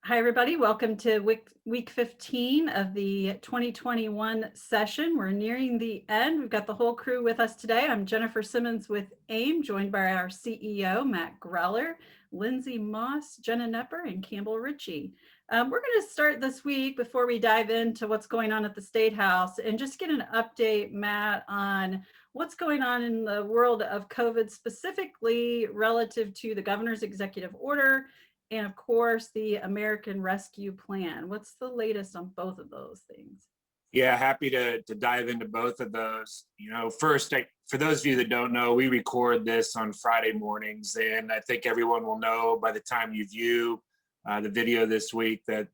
Hi, everybody. Welcome to week 15 of the 2021 session. We're nearing the end. We've got the whole crew with us today. I'm Jennifer Simmons with AIM, joined by our CEO, Matt Greller, Lindsay Moss, Jenna Nepper, and Campbell Ritchie. We're going to start this week before we dive into what's going on at the State House and just get an update, Matt, on what's going on in the world of COVID, specifically relative to the governor's executive order and of course, the American Rescue Plan. What's the latest on both of those things? Yeah, happy to dive into both of those. First, for those of you that don't know, we record this on Friday mornings, and I think everyone will know by the time you view the video this week that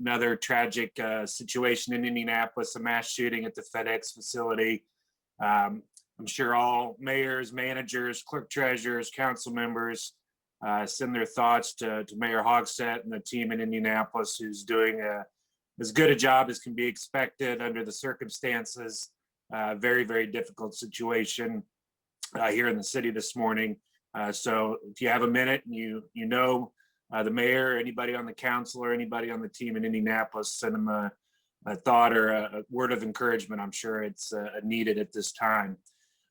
another tragic situation in Indianapolis, a mass shooting at the FedEx facility. I'm sure all mayors, managers, clerk treasurers, council members send their thoughts to Mayor Hogsett and the team in Indianapolis, who's doing as good a job as can be expected under the circumstances. Very, very difficult situation here in the city this morning. So if you have a minute and you know the mayor, anybody on the council, or anybody on the team in Indianapolis, send them a thought or a word of encouragement. I'm sure it's needed at this time.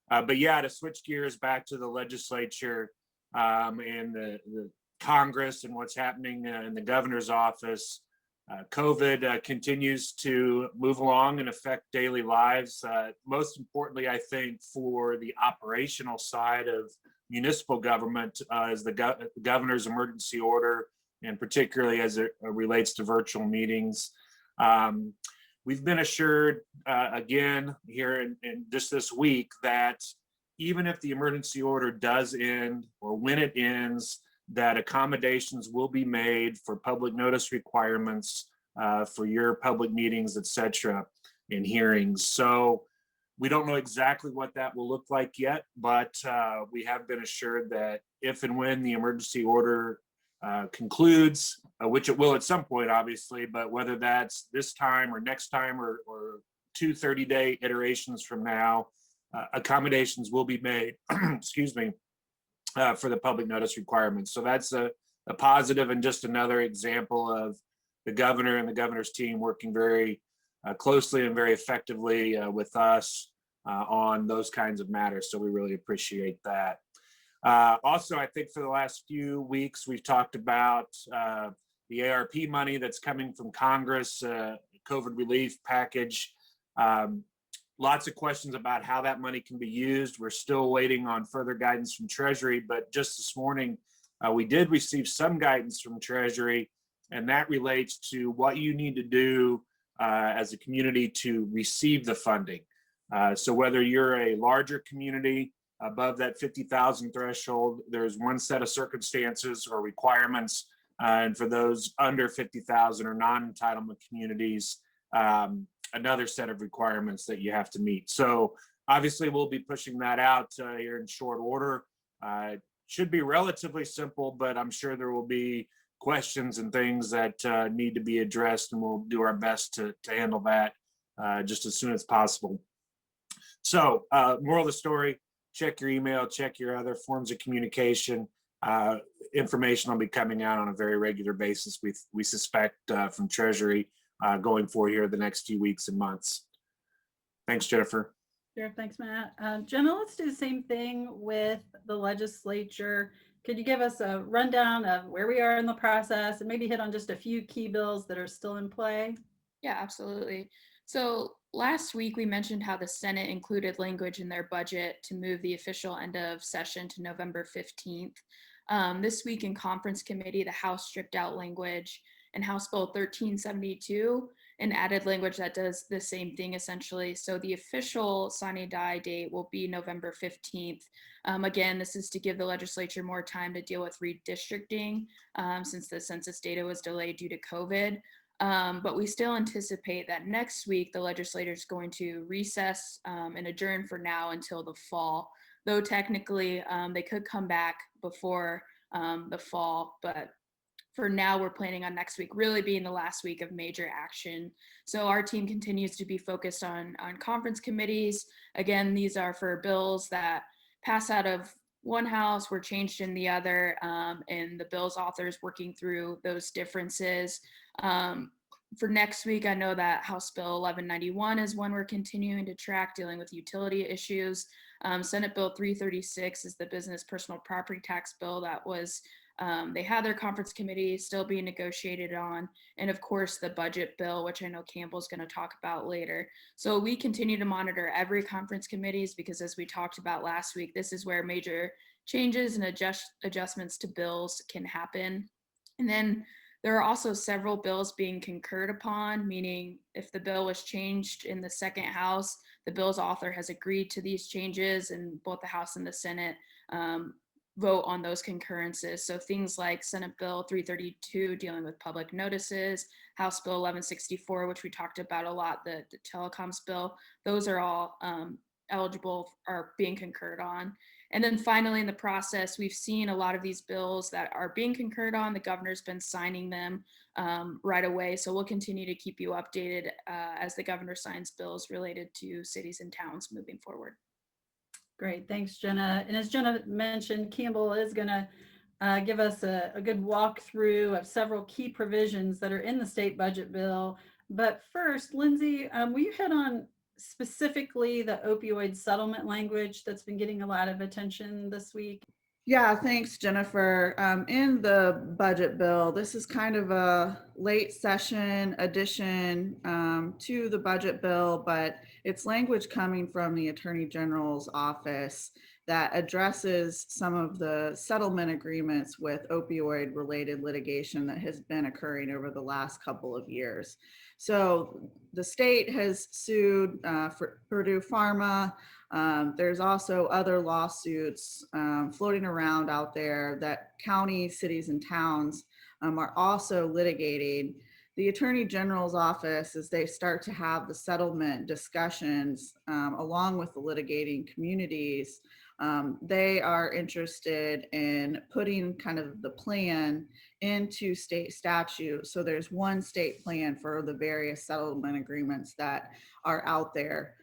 But yeah, to switch gears back to the legislature, and the Congress and what's happening in the governor's office. COVID continues to move along and affect daily lives. Most importantly, I think, for the operational side of municipal government is the governor's emergency order, and particularly as it relates to virtual meetings. We've been assured again here in just this week that even if the emergency order does end, or when it ends, that accommodations will be made for public notice requirements for your public meetings, et cetera, and hearings. So we don't know exactly what that will look like yet, but we have been assured that if and when the emergency order concludes, which it will at some point, obviously, but whether that's this time or next time or 2 30-day iterations from now, accommodations will be made, excuse me, for the public notice requirements. So that's a positive, and just another example of the governor and the governor's team working very closely and very effectively with us on those kinds of matters. So we really appreciate that. Also, I think for the last few weeks, we've talked about the ARP money that's coming from Congress, COVID relief package. Lots of questions about how that money can be used. We're still waiting on further guidance from Treasury, but just this morning, we did receive some guidance from Treasury, and that relates to what you need to do as a community to receive the funding. So whether you're a larger community above that 50,000 threshold, there's one set of circumstances or requirements, and for those under 50,000 or non-entitlement communities, another set of requirements that you have to meet. So obviously we'll be pushing that out here in short order. Should be relatively simple, but I'm sure there will be questions and things that need to be addressed, and we'll do our best to handle that just as soon as possible. So moral of the story, check your email, check your other forms of communication. Information will be coming out on a very regular basis, we suspect, from Treasury going forward here the next few weeks and months. Thanks, Jennifer. Sure, thanks, Matt. Jenna, let's do the same thing with the legislature. Could you give us a rundown of where we are in the process and maybe hit on just a few key bills that are still in play? Yeah, absolutely. So last week we mentioned how the Senate included language in their budget to move the official end of session to November 15th. This week in conference committee, the House stripped out language in House Bill 1372 and added language that does the same thing essentially. So the official sine die date will be November 15th. Again, this is to give the legislature more time to deal with redistricting since the census data was delayed due to COVID. But we still anticipate that next week the legislature is going to recess and adjourn for now until the fall, though technically they could come back before the fall, but for now, we're planning on next week really being the last week of major action. So our team continues to be focused on conference committees. Again, these are for bills that pass out of one house were changed in the other, and the bill's authors working through those differences. For next week, I know that House Bill 1191 is one we're continuing to track, dealing with utility issues. Senate Bill 336 is the business personal property tax bill that was, they had their conference committee still being negotiated on. And of course, the budget bill, which I know Campbell's going to talk about later. So we continue to monitor every conference committees because, as we talked about last week, this is where major changes and adjustments to bills can happen. And then there are also several bills being concurred upon, meaning if the bill was changed in the second house, the bill's author has agreed to these changes, and both the House and the Senate vote on those concurrences. So things like Senate Bill 332 dealing with public notices, House Bill 1164, which we talked about a lot, the telecoms bill, those are all eligible, are being concurred on. And then finally, in the process, we've seen a lot of these bills that are being concurred on. The governor's been signing them right away. So we'll continue to keep you updated as the governor signs bills related to cities and towns moving forward. Great, thanks, Jenna. And as Jenna mentioned, Campbell is going to give us a good walkthrough of several key provisions that are in the state budget bill. But first, Lindsay, will you hit on specifically the opioid settlement language that's been getting a lot of attention this week? Yeah, thanks, Jennifer. In the budget bill, this is kind of a late session addition to the budget bill, but it's language coming from the Attorney General's office that addresses some of the settlement agreements with opioid related litigation that has been occurring over the last couple of years. So the state has sued for Purdue Pharma. There's also other lawsuits floating around out there that counties, cities, and towns are also litigating. The Attorney General's office, as they start to have the settlement discussions along with the litigating communities, they are interested in putting kind of the plan into state statute. So there's one state plan for the various settlement agreements that are out there.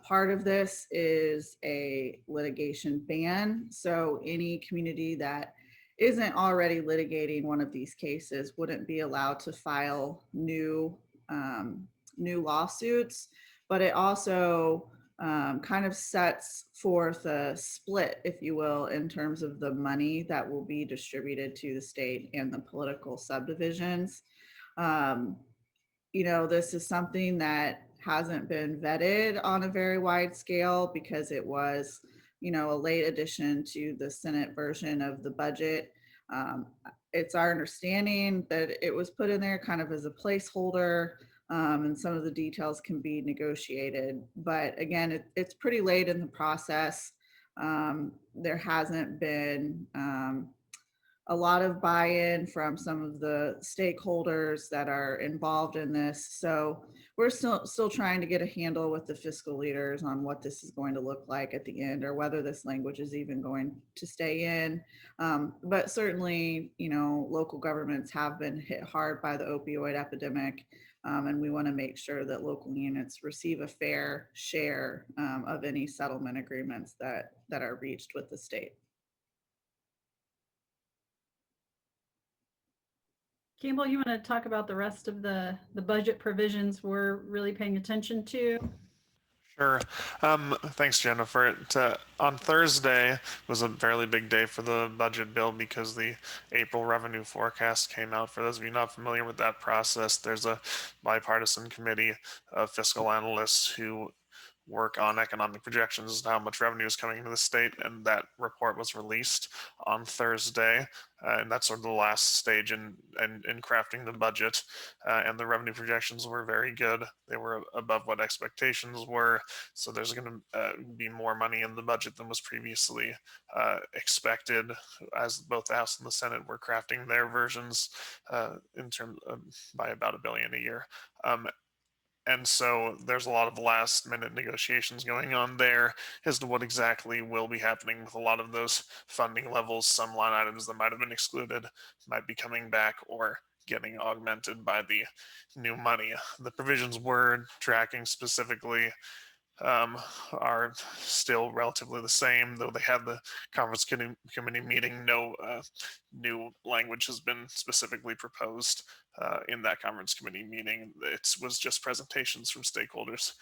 Part of this is a litigation ban. So any community that isn't already litigating one of these cases wouldn't be allowed to file new lawsuits. But it also kind of sets forth a split, if you will, in terms of the money that will be distributed to the state and the political subdivisions. This is something that hasn't been vetted on a very wide scale because it was, a late addition to the Senate version of the budget. It's our understanding that it was put in there kind of as a placeholder, and some of the details can be negotiated. But again, it's pretty late in the process. There hasn't been a lot of buy-in from some of the stakeholders that are involved in this. So we're still trying to get a handle with the fiscal leaders on what this is going to look like at the end, or whether this language is even going to stay in. But certainly, local governments have been hit hard by the opioid epidemic. And we want to make sure that local units receive a fair share of any settlement agreements that are reached with the state. Campbell, you want to talk about the rest of the budget provisions we're really paying attention to? Sure. Thanks, Jennifer. On Thursday was a fairly big day for the budget bill because the April revenue forecast came out. For those of you not familiar with that process, there's a bipartisan committee of fiscal analysts who work on economic projections as to how much revenue is coming into the state, and that report was released on Thursday, and that's sort of the last stage in crafting the budget, and the revenue projections were very good. They were above what expectations were, so there's going to be more money in the budget than was previously expected, as both the House and the Senate were crafting their versions in terms by about $1 billion a year. And so there's a lot of last minute negotiations going on there as to what exactly will be happening with a lot of those funding levels. Some line items that might have been excluded might be coming back or getting augmented by the new money. The provisions we're tracking specifically are still relatively the same, though they had the conference committee meeting. No new language has been specifically proposed in that conference committee meeting. It was just presentations from stakeholders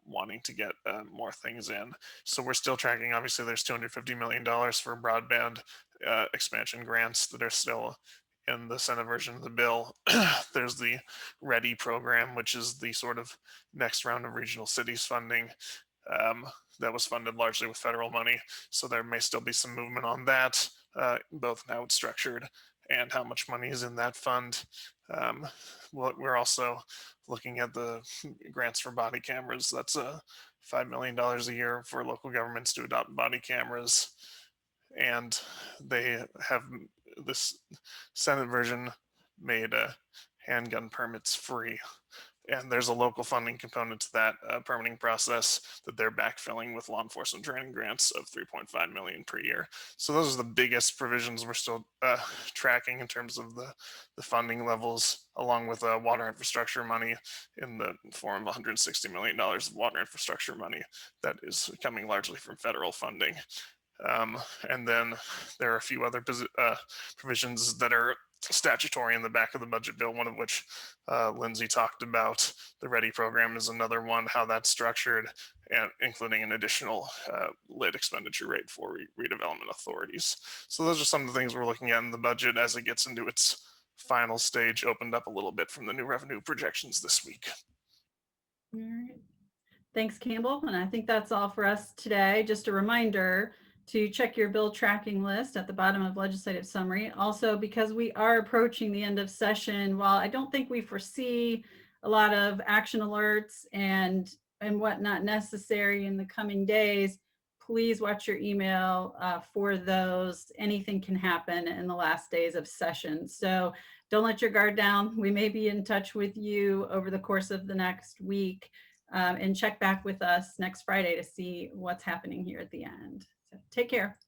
wanting to get more things in. So we're still tracking. Obviously, there's $250 million for broadband expansion grants that are still in the Senate version of the bill. There's the READY program, which is the sort of next round of regional cities funding that was funded largely with federal money. So there may still be some movement on that, both in how it's structured and how much money is in that fund. We're also looking at the grants for body cameras. That's $5 million a year for local governments to adopt body cameras. And they have this Senate version made handgun permits free. And there's a local funding component to that permitting process that they're backfilling with law enforcement training grants of $3.5 million per year. So those are the biggest provisions we're still tracking in terms of the funding levels, along with water infrastructure money in the form of $160 million of water infrastructure money that is coming largely from federal funding. And then there are a few other provisions that are statutory in the back of the budget bill, one of which Lindsay talked about. The READY program is another one, how that's structured, and including an additional lit expenditure rate for redevelopment authorities. So those are some of the things we're looking at in the budget as it gets into its final stage, opened up a little bit from the new revenue projections this week. All right. Thanks, Campbell. And I think that's all for us today. Just a reminder to check your bill tracking list at the bottom of legislative summary. Also, because we are approaching the end of session, while I don't think we foresee a lot of action alerts and whatnot necessary in the coming days, please watch your email for those. Anything can happen in the last days of session. So don't let your guard down. We may be in touch with you over the course of the next week. And check back with us next Friday to see what's happening here at the end. So take care.